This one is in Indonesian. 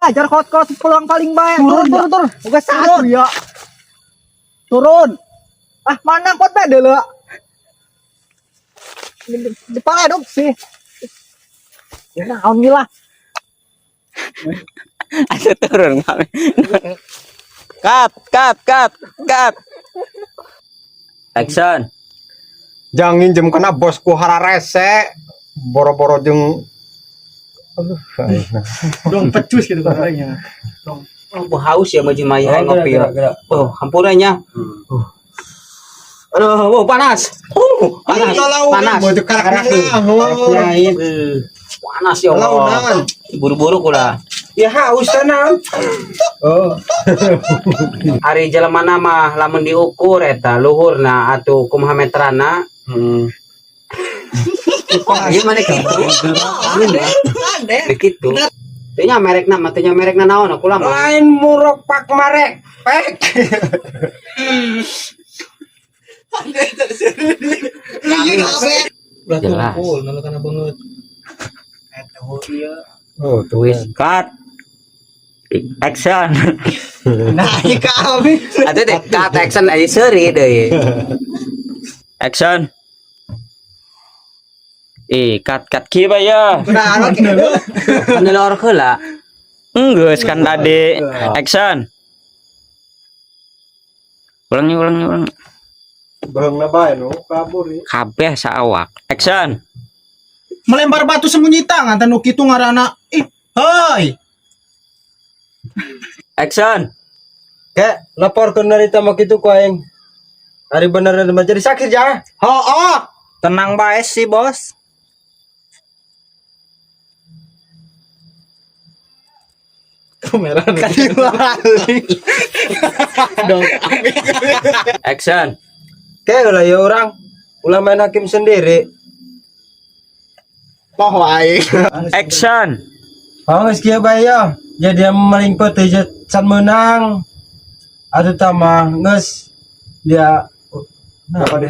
Ajar kot peluang paling baik. Turun. Bukan satu ya. Turun. Ah, mana kot beda lah. Depan adopsi. Ya, alhamdulillah. Ada turun kami. Cut. Action. Jangan nginjem kena bosku hara rese. Boro-boro jeung Dong pecus gitu katanya. Aku haus ya mau jemaya ngopi. Oh, hampurannya. Aduh, panas. Panas. Panas ya Allah. Buru-buru kula. ya haus tanam. Oh. Hari jalan mana mah lamun diukur eta luhurna atuh kumaha metrana. Gimana gitu? Begitu. Tanya merekna naon aku lama. Lain murok pak marek. Pek. Jelas. Oh, Twist cut. Action. Nah, ika abi. Atuh teh cut action aja seuri deui. Action. Cut kieu bae ya. Nah, oke. Nelor heula. Enggeus kan tadi. Action. Ulang. Beungna bae nu kabur ieu. Kabeh saawak. Action. Melempar batu sembunyi tangan tanu kitu ngaranna. Hoi. Action. Kek laporkeun narita mah kitu ku aing. Hari beneran menjadi saksi ja. Oh. Tenang bae sih, Bos. Kamera dong. Action. Kek lah ya orang ulah main hakim sendiri. Poho aing. Action. Oh geus kieu bae ya. Jadi maling peuteut can menang. Atuh tamah geus dia apa dia